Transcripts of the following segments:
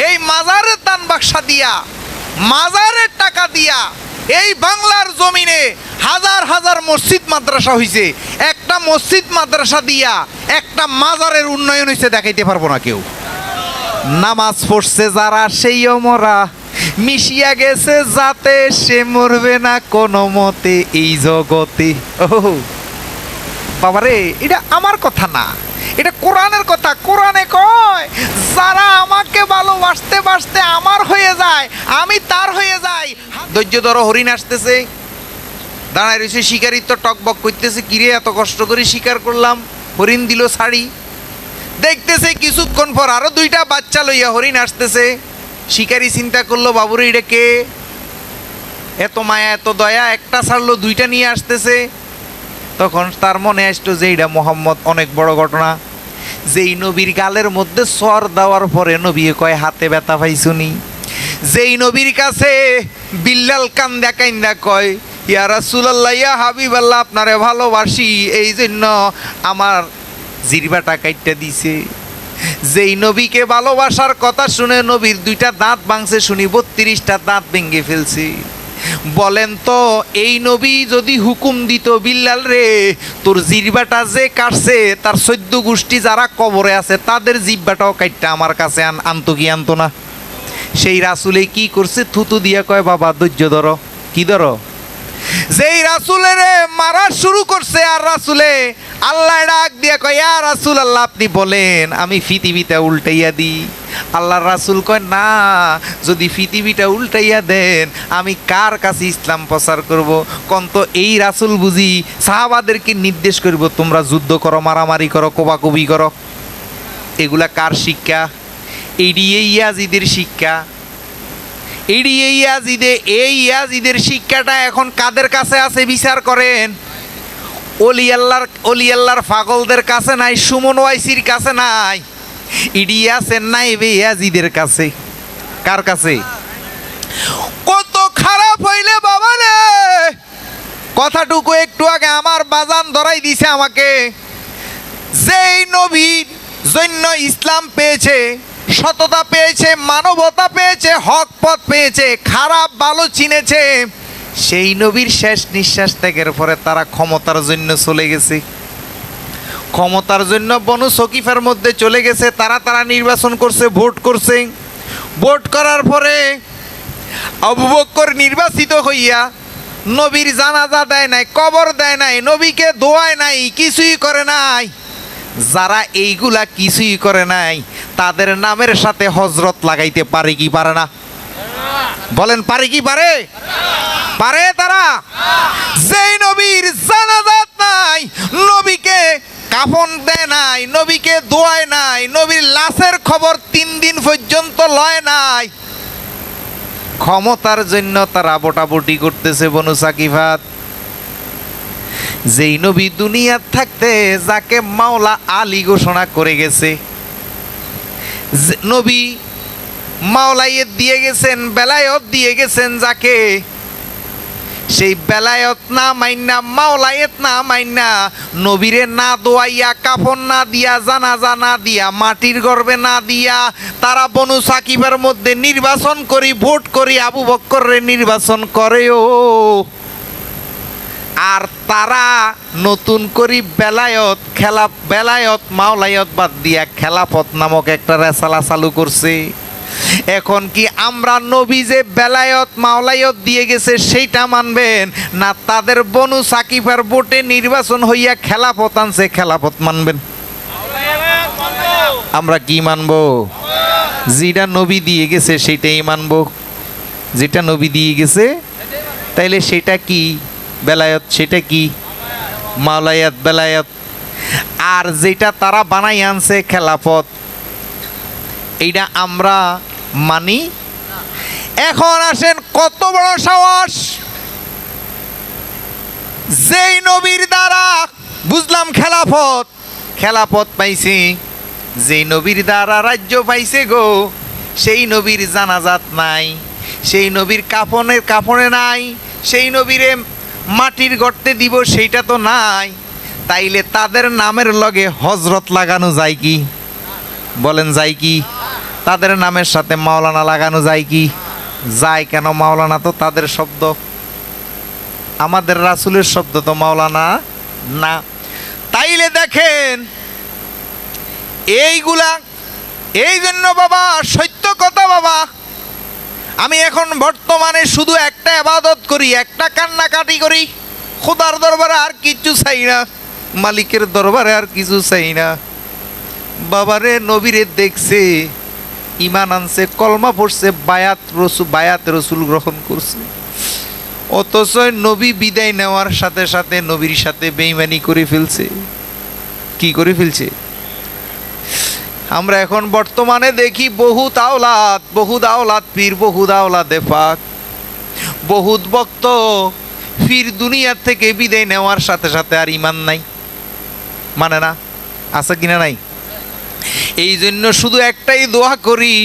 এই মাজারের দান বাক্সা দিয়া, মাজারের টাকা দিয়া এই বাংলার জমিনে হাজার হাজার মসজিদ মাদ্রাসা হইছে। একটা মসজিদ মাদ্রাসা দিয়া একটা মাজারের উন্নয়ন হইছে দেখাইতে পারবো না কেউ। নামাজ পড়ছে যারা সেইও মরা, মিশিয়া গেছে যাতে সে মরবে না কোনো মতে এই জগতে। ও বাবারে, এটা আমার কথা না, এটা কোরআনের কথা। কোরআনে কয় যারা আমাকে ভালোবাসতে বাসতে আমার হয়ে যায়, আমি তার হয়ে যাই। ধৈর্য ধরো, হরিণ আসতেছে, দাঁড়ায় রয়েছে শিকারি, তো টকবক করতেছে, কিরে এত কষ্ট করে শিকার করলাম, হরিণ দিল ছাড়ি। দেখতেছে কিছুক্ষণ পর আরো দুইটা বাচ্চা লইয়া হরিণ আসতেছে। শিকারি চিন্তা করলো, বাবুরে এটা কে, এত মায়া এত দয়া, একটা ছাড়লো দুইটা নিয়ে আসতেছে। তখন তার মনে আসতো যে এইটা মোহাম্মদ, অনেক বড় ঘটনা। যেই নবীর গালের মধ্যে সর দেওয়ার পরে নবী কয় হাতে ব্যথা পাইছুনি। যেই নবীর কাছে বিল্লাল কান্দা কান্দা কয় ইয়া রাসূলুল্লাহ ইয়া হাবিবাল্লাহ, আপনারে ভালোবাসি এই জন্য আমার জিরবাটা কাইটটা দিছে। যেই নবীকে ভালোবাসার কথা শুনে নবীর দুইটা দাঁত ভাঙছে, শুনি 32টা দাঁত ভেঙে ফেলছে। বলেন তো এই নবী যদি হুকুম দিত বিল্লাল রে তোর জিহ্বাটা যে কাটছে তার 14 গোষ্ঠী যারা কবরে আছে তাদের জিহ্বাটাও কাটটা আমার কাছে আনতো কি আনতো না? সেই রাসূলে কি করছে, থুতু দিয়া কয় বাবা ধৈর্য ধরো। কি ধরো? যেই রাসূলের মারা শুরু করছে, আর রাসূলে আল্লাহ ডাক দিয়া কয় ইয়া রাসূলুল্লাহ আপনি বলেন আমি পৃথিবীটা উল্টাইয়া দিই। আল্লাহর রাসূল কয় না, যদি পৃথিবীটা উল্টাইয়া দেন আমি কার কাছে ইসলাম প্রচার করব? কোন তো এই রাসূল বুঝি সাহাবাদেরকে নির্দেশ করব তোমরা যুদ্ধ করো, মারামারি করো, কোবাকুবি করো? এগুলা কার শিক্ষা? এই ইয়াজিদের শিক্ষা। এই ইয়াজিদের শিক্ষাটা এখন কাদের কাছে আছে বিচার করেন? অলি আল্লাহর পাগলদের কাছে নাই, সুমন ওয়াইসির কাছে নাই, ইডি আছে নাইবে ইয়াজিদের কাছে। কার কাছে? কত খারাপ হইলে বাবা রে, কথাটুকু একটু আগে আমার বাজান ধরাই দিছে আমাকে। যেই নবীর জন্য ইসলাম পেয়েছে, সততা পেয়েছে, মানবতা পেয়েছে, হক পথ পেয়েছে, খারাপ ভালো চিনেছে, সেই নবীর শেষ নিঃশ্বাস ত্যাগের পরে তারা ক্ষমতার জন্য চলে গেছে। ক্ষমতার জন্য বনু সকিফার মধ্যে চলে গেছে। তারা নির্বাচন করছে, ভোট করছে। ভোট করার পরে আবু বকর নির্বাচিত হইয়া নবীর জানাজা দেয় নাই, কবর দেয় নাই, নবীকে দোয়ায় নাই, কিছুই করে নাই। যারা এইগুলা কিছুই করে নাই তাদের নামের সাথে হজরত লাগাইতে পারে কি পারে না? বলেন পারে কি পারে? পারে তারা? যেই নবীর জানাজাত নাই, নবীকে কাফন দেয় নাই, নবীকে দোয়ায় নাই, নবীর লাশের খবর 3 দিন পর্যন্ত লয় নাই, ক্ষমতার জন্য তারা বোটাবুটি করতেছে বনু সাকিফাত। যেই নবী দুনিয়ার থাকতে যাকে মাওলা আলী ঘোষণা করে গেছে, নবী মাওলাইয়ত দিয়ে গেছেন, বেলায়ত দিয়ে গেছেন যাকে, সেই বেলায়ত না মাইন্না, মাওলাইয়ত না মাইন্না, নবীরে না দোয়াইয়া, কাফন না দিয়া, জানাজা না দিয়া, মাটির গর্ভে না দিয়া তারা বনু সাকিবের মধ্যে নির্বাচন করি, ভোট করি আবু বকরের নির্বাচন করেও। আর তারা নতুন করি বেলায়ত মাওলাইয়ত বাদ দিয়া খেলাফত নামক একটা রেসালা চালু করছে। এখন কি আমরা নবী যে বেলায়ত মাওলাইয়ত দিয়ে গেছে সেইটা মানবেন, না তাদের বনু সাকিফার ভোটে নির্বাচন হইয়া খেলাফত আনছে খেলাফত মানবেন? আমরা কি মানবো? যেটা নবী দিয়ে গেছে সেটাই মানবো। যেটা নবী দিয়ে গেছে তাইলে সেটা কি বেলায়ত, সেটা কি মাওলাইয়াত বেলায়ত। আর যেটা তারা বানাই আনছে খেলাফত, এইটা আমরা মানি। এখন আসেন কত বড় সাহস, যেই নবীর দ্বারা বুঝলাম খেলাফত পাইছি, যেই নবীর দ্বারা রাজ্য পাইছে গো, সেই নবীর জানাজাত নাই, সেই নবীর কাফনে নাই, সেই নবীরে মাটির গর্তে দিব সেইটা তো নাই। তাইলে তাদের নামের লগে হজরত লাগানো যায় কি? বলেন যায় কি? তাদের নামের সাথে মাওলানা লাগানো যায় কি? যায় কেন? মাওলানা তো তাদের শব্দ, আমাদের রাসূলের শব্দ তো মাওলানা না। তাইলে দেখেন এইগুলা, এই জন্য বাবা সত্য কথা বাবা, আমি এখন বর্তমানে শুধু একটা ইবাদত করি, একটা কান্নাকাটি করি, খোদার দরবারে আর কিছু চাই না, মালিকের দরবারে আর কিছু চাই না। বাবারে নবীরে দেখছে, ইমান আনছে, কলমা পড়ছে, বায়াত রসুল গ্রহণ করছে, অথচ নবী বিদায় নেওয়ার সাথে সাথে নবীর সাথে বেঈমানি করে ফেলছে। কি করে ফেলছে? আমরা এখন বর্তমানে দেখি বহুত আওলাদ পীর, বহুত আওলাদে পাক, বহুত ভক্ত ফির দুনিয়ার থেকে বিদায় নেওয়ার সাথে সাথে আর ইমান নাই, মানে না, আছে কিনা নাই? এই জন্য শুধু একটাই দোয়া করি,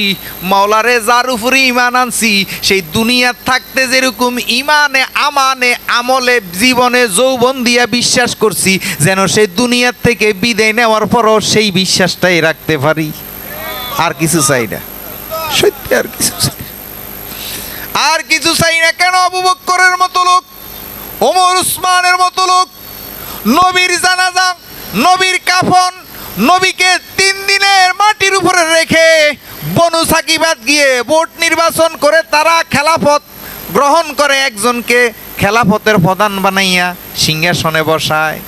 মাওলারে যার উপরে ইমান আনছি, সেই দুনিয়ার থাকতে যেরকম ইমানে আমানে আমলে জীবনে যৌবন দিয়া বিশ্বাস করছি, যেন সেই দুনিয়ার থেকে বিদায় নেওয়ার পরও সেই বিশ্বাসটাই রাখতে পারি। আর কিছু চাই না, সত্যি আর কিছু চাই না, আর কিছু চাই না। কেন? আবু বকরের মতো লোক, ওমর উসমানের মতো লোক, নবীর জানাজা, নবীর কাফন, নবীকে 3 দিনের মাটির উপরে রেখে বনু সাকিবাত গিয়ে ভোট নির্বাচন করে তারা খেলাফত গ্রহণ করে, একজনকে খেলাফতের প্রধান বানাইয়া সিংহাসনে বসায়।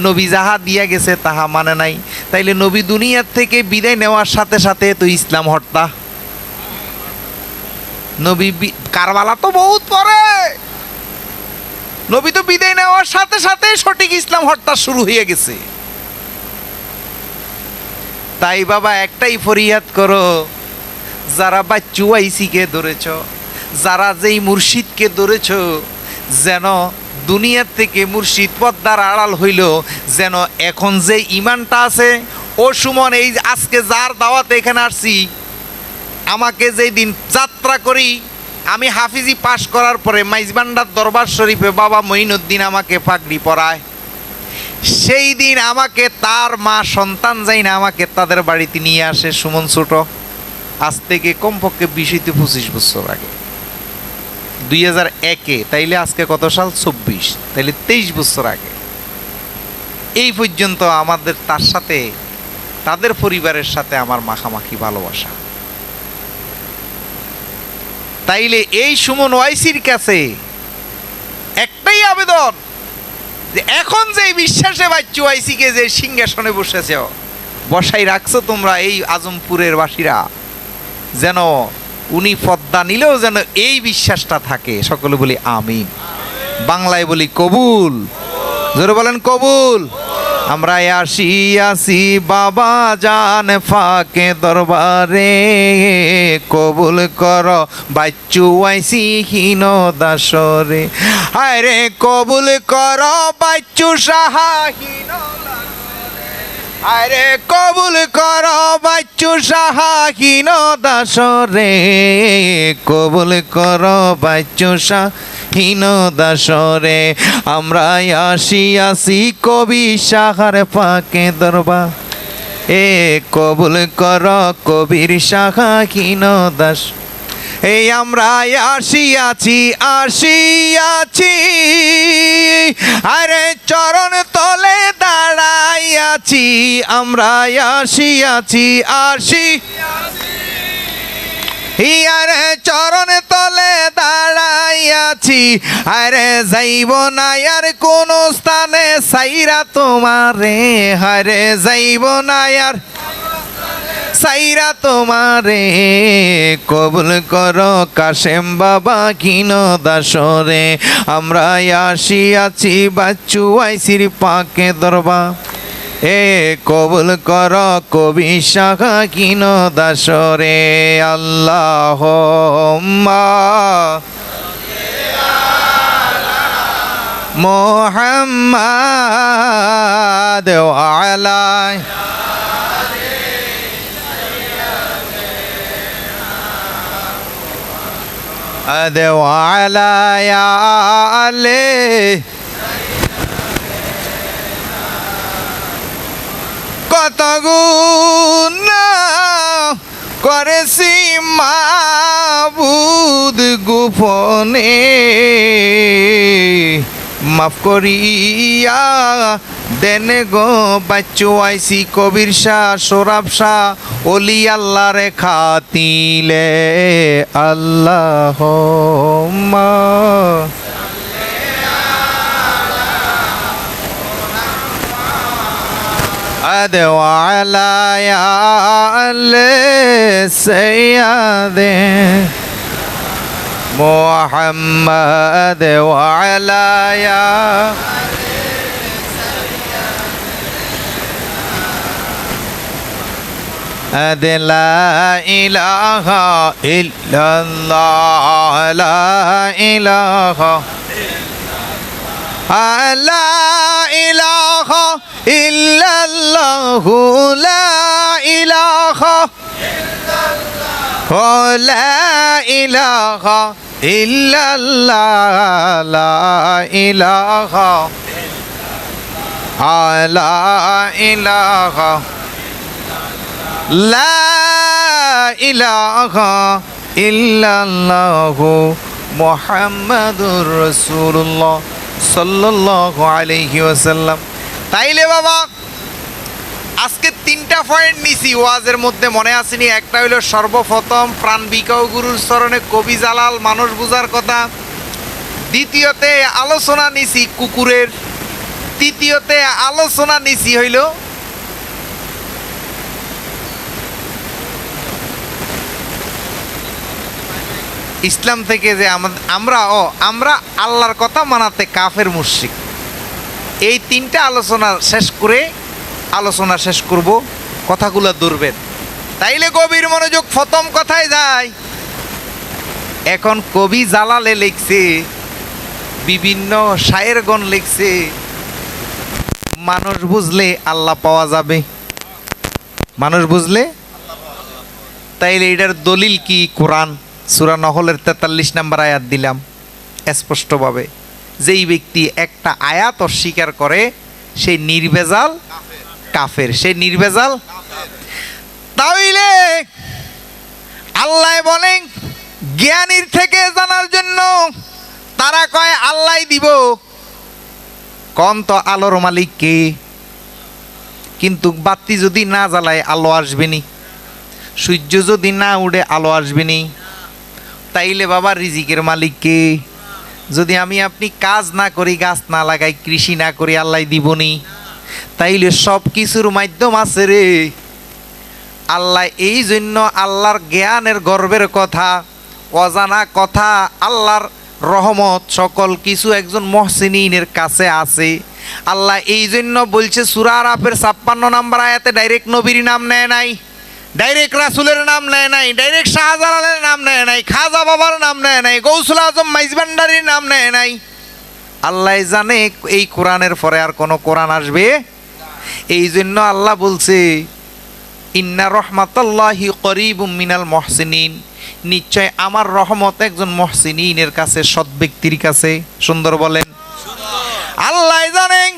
নবী যাহা দিয়া গেছে তাহা মানে নাই, তাইলে নবী দুনিয়ার থেকে বিদায় নেওয়ার সাথে সাথে তো ইসলাম হত্যা। নবী কারবালা তো বহুত পরে, নবী তো বিদায় নেওয়ার সাথে সাথে সঠিক ইসলাম হত্যা শুরু হয়ে গেছে। তাই বাবা একটাই ফরিয়াদ করো, যারা বাচ্চু আইসিকে ধরেছ, যারা যেই মুর্শিদকে ধরেছ, যেন দুনিয়ার থেকে মুর্শিদ পদ্মার আড়াল হইল, যেন এখন যে ইমানটা আছে ও সুমন, এই আজকে যার দাওয়াতে এখানে আসছি, আমাকে যেই দিন যাত্রা করি, আমি হাফিজি পাশ করার পরে মাইজবান্ডার দরবার শরীফে বাবা মঈনুদ্দিন আমাকে পাগড়ি পরায়, সেই দিন আমাকে তার মা সন্তান যাই না আমাকে তাদের বাড়িতে নিয়ে আসে। সুমন ছোট, আজ থেকে কমপক্ষে 20-25 বছর আগে, 2001-এ, তাইলে আজকে কত সাল? 24, তাইলে 23 বছর আগে। এই পর্যন্ত আমাদের তার সাথে, তাদের পরিবারের সাথে আমার মাখামাখি ভালোবাসা। তাইলে এই সুমন ওয়াইসির কাছে একটাই আবেদন, যে এখন যে বিশ্বাসে বাচ্চু ওয়াইসিকে যে সিংহাসনে বসেছ, বসাই রাখছো তোমরা এই আজমপুরের বাসীরা, যেন উনি পদ্মা নিলেও যেন এই বিশ্বাসটা থাকে। সকলে বলি আমিন, বাংলায় বলি কবুল, জোরে বলেন কবুল। আমরা আসি বাবা জান ফাঁকে দরবারে, কবুল কর বাচ্চু আইসি হীন দাসরে, হায় রে কবুল কর বাচ্চু সাহা হীন, আরে কবুল কর বাচ্চু সাহা হীন দাসরে, কবুল কর বাচ্চু সাহা হীন দাসরে। আমরা আসি কবি সাহার পাকে দরবার, এ কবুল কর কবির সাহা হীন দাস। এই আমরা আসিয়াছি আরে চরণ তলে দাঁড়াইয়াছি, আমরা আসিয়াছি আরে চরণ তলে দাঁড়াইয়াছি, আরে যাইব না আর কোন স্থানে সাইরা তোমারে, হারে যাইব না আর সাইরা তোমারে, কবুল করো কাশেম বাবা ঘিন দাসরে। আমরা আসিয়াছি বাচ্চু আইসির পাকে দরবার, এ কবুল কর কবি শাখা ঘিন দাসরে। আল্লাহ মোহাম্মদ আলা আলে কত গুণ করেছি মাবুদ গোপনে, মাফ করিয়া দেন গো বাচ্চু আইসি কবির শাহ সোরাব শাহ অলি আল্লাহর খাতিলে আল্লাহুম্মা আদে ওয়ালা ইয়া আলে সাইয়্যিদে মুহাম্মদ ওয়ালা ইয়া আদে লা ইলাহা ইল্লাল্লাহ লা ইলাহা লা ইলাহা ইল্লাল্লাহু লা ইলাহা লা ইলাহা ইল্লাল্লাহ লা ইলাহা লা ইলাহা লা ইলাহা ইল্লাল্লাহু মুহাম্মাদুর রাসূলুল্লাহ সাল্লাল্লাহু আলাইহি ওয়াসাল্লাম। তাইলে বাবা আজকে 3টা পয়েন্ট নিছি ওয়াজের মধ্যে, মনে আসেনি? একটা হইল সর্বপ্রথম প্রাণ বিকাও গুরুর চরণে কবি জালাল মানুষ বুঝার কথা, দ্বিতীয়তে আলোচনা নিছি কুকুরের, তৃতীয়তে আলোচনা নিছি হইল ইসলাম থেকে যে আমরা আল্লাহর কথা মানাতে কাফের মুশরিক। এই 3টা আলোচনা শেষ করব, কথাগুলো ধরবেন। তাইলে গভীর মনোযোগ, প্রথম কথায় যায়। এখন কবি জালালে লিখছে, বিভিন্ন শায়েরগণ লিখছে, মানুষ বুঝলে আল্লাহ পাওয়া যাবে, মানুষ বুঝলে। তাইলে এটার দলিল কি? কোরআন সূরা নহলের 43 নম্বর আয়াত দিলাম স্পষ্টভাবে, যেই ব্যক্তি একটা আয়াত অস্বীকার করে সেই নির্ভেজাল কাফের, সে নির্ভেজাল। তাইলে আল্লাহ বলেন জ্ঞানীর থেকে জানার জন্য, তারা কয় আল্লাহ দিব, কোন তো আলোর মালিক কে? কিন্তু বাতি যদি না জ্বালায় আলো আসবে নি, সূর্য যদি না উঠে আলো আসবে নি। তাইলে বাবা রিজিকের মালিক কে? যদি আমি আপনি কাজ না করি, গাছ না লাগাই, কৃষি না করি, আল্লাহ দিবনি। তাইলে সব কিছুর মাধ্যম আছে রে আল্লাহ। এই জন্য আল্লাহর জ্ঞানের গর্বের কথা, অজানা কথা, আল্লাহর রহমত সকল কিছু একজন মহসিনের কাছে আছে। আল্লাহ এই জন্য বলছে সূরা আরাফের 56 নম্বর আয়াতে, ডাইরেক্ট নবীর নাম নেয় নাই, ডাইরেক্ট রাসূলের নাম নেয় নাই, ডাইরেক্ট শাহজালালের নাম নেয় নাই, খাজা বাবার নাম নেয় নাই, গৌসুল আজম মাইজভান্ডারির নাম নেয় নাই। আল্লাহ জানে এই কোরআনের পরে আর কোনো কোরআন আসবে। এই জন্য আল্লাহ বলছে ইন্না রহমাতাল্লাহি করিবুম মিনাল মুহসিনিন, নিশ্চয় আমার রহমত একজন মুহসিনিনের কাছে, সৎ ব্যক্তির কাছে। সুন্দর বলেন। আল্লাহ জানেন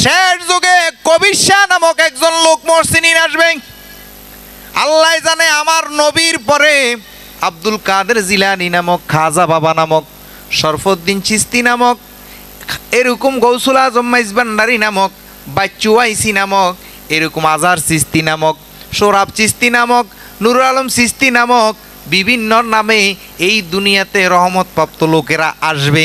শেষ যুগে কবির শাহ নামক একজন লোক মুহসিনিন আসবে। আল্লাহ জানে আমার নবীর পরে আব্দুল কাদের জিলানী নামক, খাজা বাবা নামক, শরফুদ্দিন চিশতি নামক, এরকম গৌসুল আজম মাইজভান্ডারি নামক, বাচ্চু আইসি নামক, এরকম আজহার চিশতি নামক, সোহরাব চিশতি নামক, নুরুল আলম চিশতি নামক বিভিন্ন নামে এই দুনিয়াতে রহমতপ্রাপ্ত লোকেরা আসবে।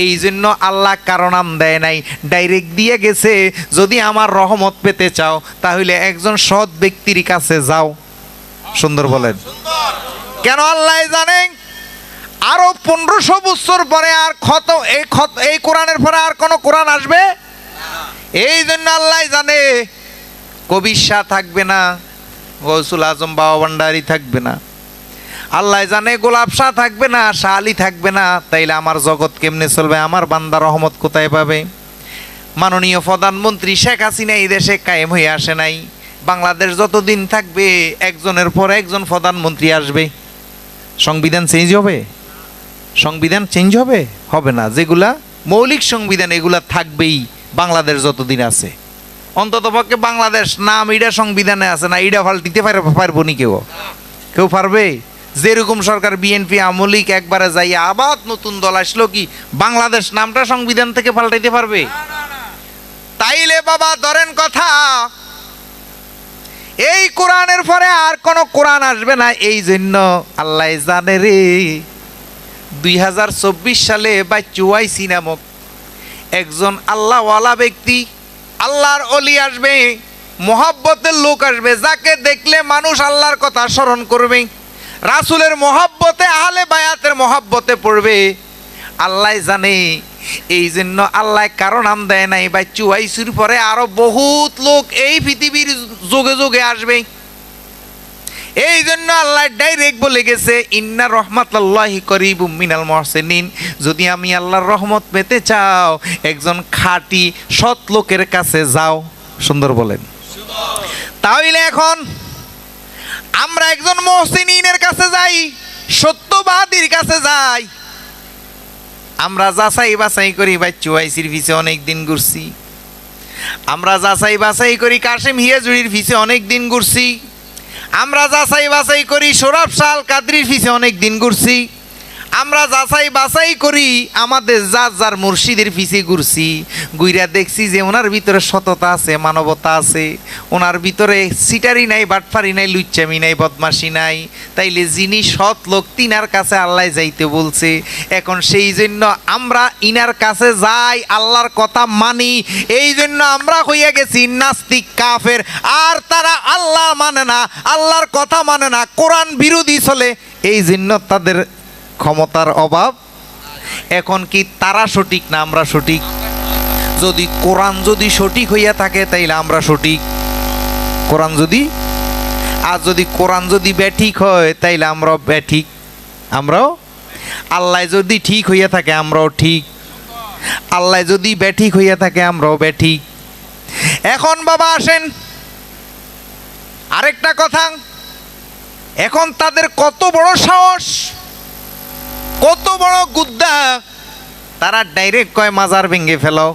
এই জন্য আল্লাহ কারো নাম দেয় নাই, ডাইরেক্ট দিয়ে গেছে যদি আমার রহমত পেতে চাও তাহলে একজন সৎ ব্যক্তির কাছে যাও। সুন্দর বলেন। কেন? আল্লাহ জানেন আরো 1500 বছর পরে আর এই কোরআনের পরে আর কোনো কোরআন আসবে। এই জন্য আল্লাহ জানে কবির শাহ থাকবে না, গৌসুল আজম বাবা ভান্ডারী থাকবে না, আল্লাহ জানে গোলাপ শাহ থাকবে না, শাহ আলী থাকবে না। তাইলে আমার জগৎ কেমনে চলবে? আমার বান্দা রহমত কোথায় পাবে? মাননীয় প্রধানমন্ত্রী শেখ হাসিনা এই দেশে কায়েম হয়ে আসে নাই। বাংলাদেশ যতদিন থাকবে একজনের পর একজন প্রধানমন্ত্রী আসবে। সংবিধান চেঞ্জ হবে? সংবিধান চেঞ্জ হবে? হবে না। যেগুলা মৌলিক সংবিধান এগুলা থাকবেই বাংলাদেশ যতদিন আছে। অন্ততপক্ষে বাংলাদেশ নাম এটা সংবিধানে আছে না, এটা ফাল্টিতে পারবো নি কেউ? কেউ পারবে? যেরকম সরকার বিএনপি আমলিক একবারে যাই আবার নতুন দল আসলো কি বাংলাদেশ নামটা সংবিধান থেকে পাল্টাইতে পারবে? তাইলে বাবা ধরেন কথা, এই কোরআনের পরে আর কোন কোরআন আসবে না। এই জন্য আল্লাহ জানে রে 2024 সালে বাচ্চু ওয়াইসি নামক একজন আল্লাহওয়ালা ব্যক্তি, আল্লাহর অলি আসবে, মহাব্বতের লোক আসবে, যাকে দেখলে মানুষ আল্লাহর কথা স্মরণ করবে, রাসূলের মহাব্বতে আহলে বায়াতের মহাব্বতে পড়বে। আল্লাহ জানে, এই জন্য আল্লাহ কারো নাম দেয় নাই। বাচ্চু ওয়াইসির পরে আরো বহুত লোক এই পৃথিবীর যোগে যোগে আসবে। এই জন্য আল্লাহ ডাইরেক্ট বলে গেছে ইন্না রহমাতুল্লাহি করিবুম মিনাল মুহসিনিন, যদি আমি আল্লাহর রহমত পেতে চাও একজন খাঁটি সৎ লোকের কাছে যাও। সুন্দর বলেন। তাহলে এখন আমরা একজন মুহসিনিনের কাছে যাই, সত্যবাদীর কাছে যাই। আমরা যাচাই বাছাই করি বাচ্চু ওয়াইসির পিছে অনেক দিন ঘুরছি, আমরা যাচাই বাছাই করি কাশেম হিয়াজুড়ির পিছে অনেক দিন ঘুরছি, আমরা যাচাই বাছাই করি সোরাব শাহ কাদরির পিছে অনেক দিন ঘুরছি, আমরা যাচাই বাছাই করি আমাদের যার যার মুর্শিদের পিছে ঘুরছি। গুইরা দেখছি যে ওনার ভিতরে সততা আছে, মানবতা আছে, ওনার ভিতরে সিটারি নাই, বাটফারি নাই, লুচ্চামি নাই, বদমাশি নাই। তাইলে যিনি সৎ লোক তিনার কাছে আল্লাহ যাইতে বলছে। এখন সেই জন্য আমরা ইনার কাছে যাই, আল্লাহর কথা মানি। এই জন্য আমরা হইয়া গেছি নাস্তিক কাফের। আর তারা আল্লাহ মানে না, আল্লাহর কথা মানে না, কোরআন বিরোধী চলে। এই জন্য তাদের ক্ষমতার অভাব। এখন কি তারা সঠিক না আমরা সঠিক? যদি কোরআন যদি সঠিক হইয়া থাকে তাইলে আমরা সঠিক। কোরআন যদি আর যদি কোরআন যদি ব্যাঠিক হয় তাইলে আমরাও ব্যাঠিক, আমরাও। আল্লাহ যদি ঠিক হইয়া থাকে আমরাও ঠিক, আল্লাহ যদি ব্যাঠিক হইয়া থাকে আমরাও ব্যাঠিক। এখন বাবা আসেন আরেকটা কথা, এখন তাদের কত বড় সাহস, কত বড় গুদ্দা, তারা ডাইরেক্ট কয় মাজার ভেঙে ফেলো,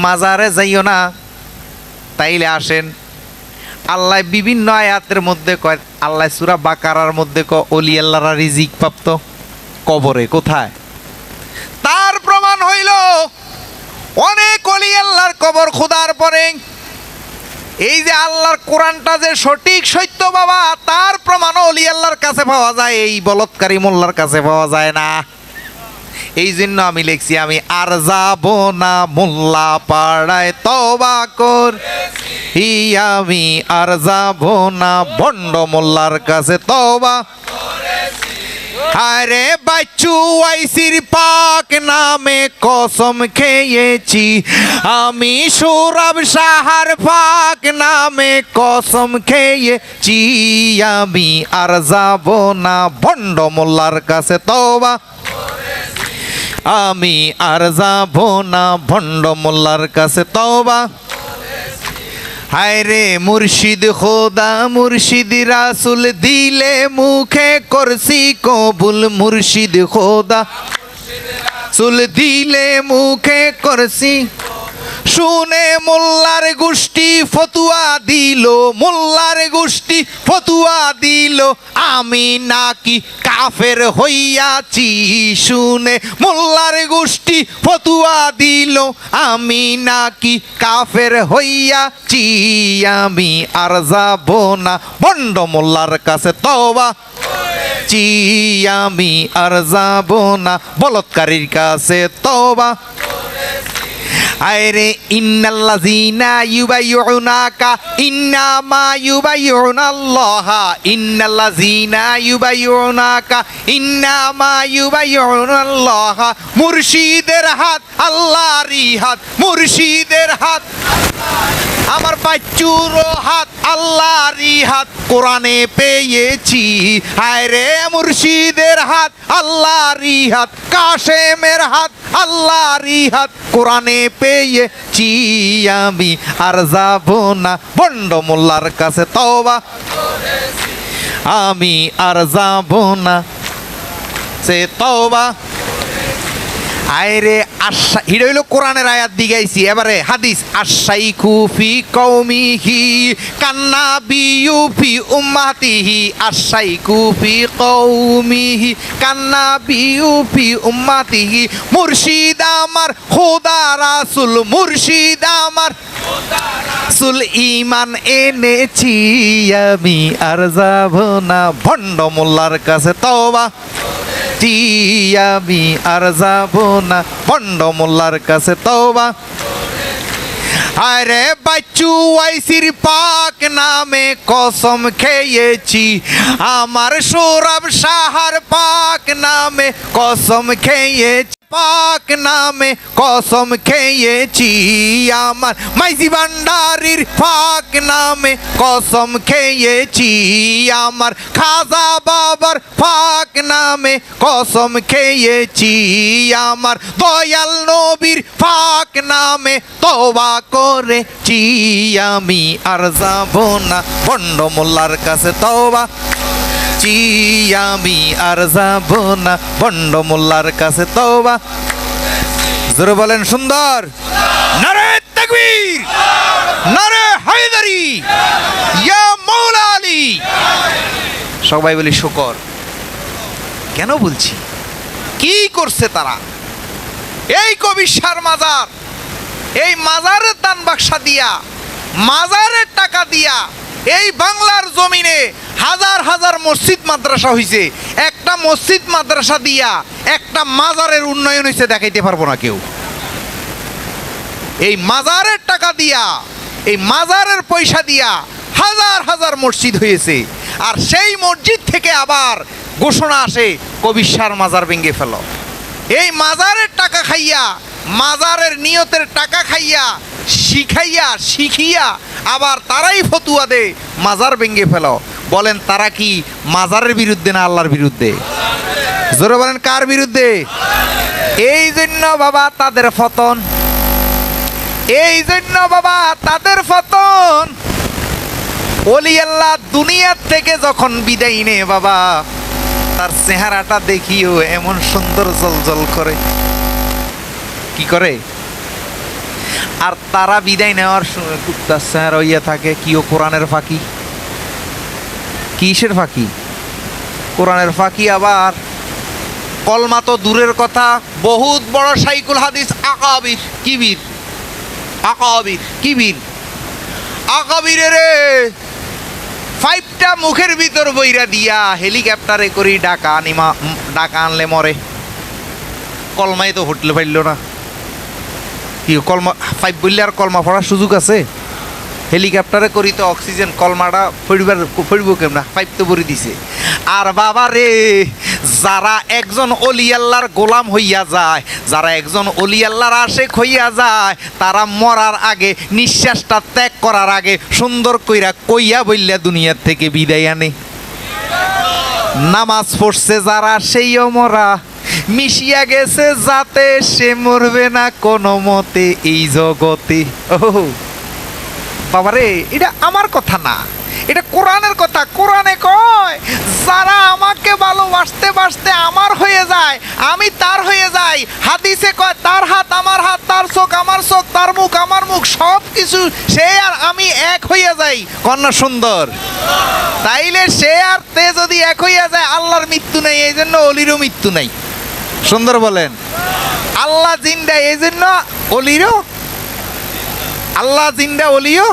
মাজারে যাইও না। তাইলে আসেন আল্লাহ বিভিন্ন আয়াতের মধ্যে কয়, আল্লাহ সূরা বাকারার মধ্যে কয় ওলি আল্লাহরা রিজিক প্রাপ্ত কবরে। কোথায়? তার প্রমাণ হইল অনেক ওলি আল্লাহর কবর খোদার পরে। এই যে আল্লাহর কোরআনটা যে সঠিক সত্য বাবা, তার প্রমাণ ওলি আল্লাহর কাছে পাওয়া যায়, এই বলৎকারী মোল্লার কাছে পাওয়া যায় না। এই জন্য আমি লিখছি আমি আর যাব না মোল্লা পাড়ায় তওবা কর, আমি আর যাব না ভণ্ড মোল্লার কাছে তওবা। আরে বাচ্চু ওয়াইসির পাক নামে কসম খেয়েছি, আমি সোরাব শাহর পাক নামে কসম খেয়েছি, আমি আর যাব না ভণ্ড মোল্লার কাছে তওবা, আমি আর যাব না ভণ্ড মোল্লার কাছে তওবা। হায় রে মুর্শিদ খোদা মুর্শিদ রাসূল দিলে মুখে করছি কবুল, মুর্শিদ খোদা রাসূল দিলে মুখে করছি। শুনে মোল্লার গোষ্ঠী ফতুয়া দিল, মোল্লার গোষ্ঠী ফতুয়া দিল, আমি নাকি কাফের হইয়াছি। শুনে মোল্লার গোষ্ঠী ফতুয়া দিল, আমি নাকি কাফের হইয়াছি, আমি আর যাব না ভণ্ড মোল্লার কাছে তওবা, আমি আর যাব না বলৎকারীর কাছে তওবা। আরে ইন্নাল্লাযীনা ইউবাইয়ুনাকা ইন্নামা ইউবাইয়ুনাল্লাহা, ইন্নাল্লাযীনা ইউবাইয়ুনাকা ইন্নামা ইউবাইয়ুনাল্লাহা। মুর্শিদের হাত আল্লাহরই হাত, মুর্শিদের হাত আমার বাচ্চুর হাত আল্লাহরই হাত কোরআনে পেয়েছি। হায় রে মুর্শিদের হাত আল্লাহরই হাত, কাশেমের হাত আল্লাহরই হাত কোরআনে পেয়েছি, আমি আর যাব না ভণ্ড মোল্লার কাছে তওবা, আমি আর যাব না সে তওবা। আয়রে আশা হিডা হইল কোরআনের আয়াত দিগাইছি, এবারে হাদিস। আশাই কুফি কৌমিহি কান্না বিউফি উম্মাতিহি, আশাই কুফি কৌমিহি কান্না বিউফি উম্মাতিহি। মুর্শিদ আমার খোদা রাসূল, মুর্শিদ আমার সুল ইমান এনেছি আমি আর যাব না ভণ্ড মোল্লার কাছে তওবা, আমি আর যাব না ভণ্ড মোল্লার কাছে তওবা। আরে বাচ্চু ওয়াইসির পাক নামে কসম খেয়েছি, আমার সৌরভ সাহার পাক নামে কসম খেয়েছি, পাক নামে কসম খেয়েছি, আমার মাইজি ভান্ডারির পাক নামে কসম খেয়েছি, আমার খাজা বাবার পাক নামে কসম খেয়েছি, আমার দয়াল নবীর পাক নামে তওবা করেছি, আমি আর যাব না ভণ্ড মোল্লার কাছে তওবা, আমি আর যাব না ভণ্ড মোল্লার কাছে তওবা। জোরে বলেন সুন্দর। নারে তাকবীর, নারে হায়দারি, ইয়া মাওলা আলী। সবাই বলি শুকর। কেন বলছি? কি করছে তারা? এই কবিশার মাজার, এই মাজারের দান বাক্সা দিয়া, মাজারের টাকা দিয়া এই বাংলার জমিনে হাজার হাজার মসজিদ মাদ্রাসা হইছে। একটা মসজিদ মাদ্রাসা দিয়া একটা মাজারের উন্নয়ন হইছে দেখাইতে পারবো না কেউ। এই মাজারের টাকা দিয়া, এই মাজারের পয়সা দিয়া হাজার হাজার মসজিদ হয়েছে। আর সেই মসজিদ থেকে আবার ঘোষণা আসে কবিশার মাজার ভেঙে ফেল। এই মাজারের টাকা খাইয়া, মাজারের নিয়তের টাকা খাইয়া, শিখিয়া আবার তারাই ফতুয়া দে মাজার ভেঙে ফেল। বলেন তারা কি মাজারের বিরুদ্ধে না আল্লাহর বিরুদ্ধে? জোরে বলেন কার বিরুদ্ধে? এই জন্য বাবা তাদের পতন, এই জন্য বাবা তাদের পতন। ওলি আল্লাহ দুনিয়ার থেকে যখন বিদায় নে বাবা, তার চেহারাটা দেখিও এমন সুন্দর জলজল করে। কি করে? আর তারা বিদায় নেওয়ার সময় কুত্তার চেহারা হইয়া থাকে। কিও কোরআনের ফাঁকি। কিসের ফাঁকি? কোরআনের ফাঁকি। আবার কলমা তো দূরের কথা, বহুত বড় শাইখুল হাদিস আকাবির কিবির, আকাবির কিবির, আকাবিরের ফাইভটা মুখের ভিতর বইরা দিয়া হেলিকপ্টারে করি ডাকা আনলে মরে। কলমাই তো হোটেলে পাইল না। কি কলমা ফাইভ বললে আর কলমা পড়ার সুযোগ আছে? হেলিকপ্টারে করি তো অক্সিজেন, কলমাটা ফড়িব কেমনা? ফাইভ তো ভরে দিছে। আর বাবা রে, যারা একজন অলি আল্লাহর গোলাম হইয়া যায়, যারা একজন অলি আল্লাহর আশেক হইয়া যায়, তারা মরার আগে, নিঃশ্বাসটা ত্যাগ করার আগে সুন্দর কইরা কইয়া বললে দুনিয়ার থেকে বিদায় আনে। নামাজ পড়ছে যারা সেইও মরা, মিশিয়া গেছে যাতে সে মরবে না কোনো মতে এই জগতে। ও বাবারে, এটা আমার কথা না, এটা কোরআনের কথা। কোরআনে কয় যারা আমাকে ভালোবাসতে বাসতে আমার হয়ে যায়, আমি তার হয়ে যাই। হাদিসে কয় তার হাত আমার হাত, তার চোখ আমার চোখ, তার মুখ আমার মুখ, সব কিছু সে আর আমি এক হইয়া যাই। কন্যা সুন্দর। তাইলে সে আর তে যদি এক হইয়া যায়, আল্লাহর মৃত্যু নেই, এই জন্য অলিরও মৃত্যু নেই। সুন্দর বলেন। আল্লাহ জিন্দা, এই জন্য অলিরও, আল্লাহ জিন্দা অলিও।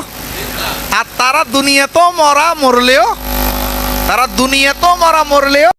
আর তারা দুনিয়া তো মরা মরলেও, তারা দুনিয়া তো মরা মরলেও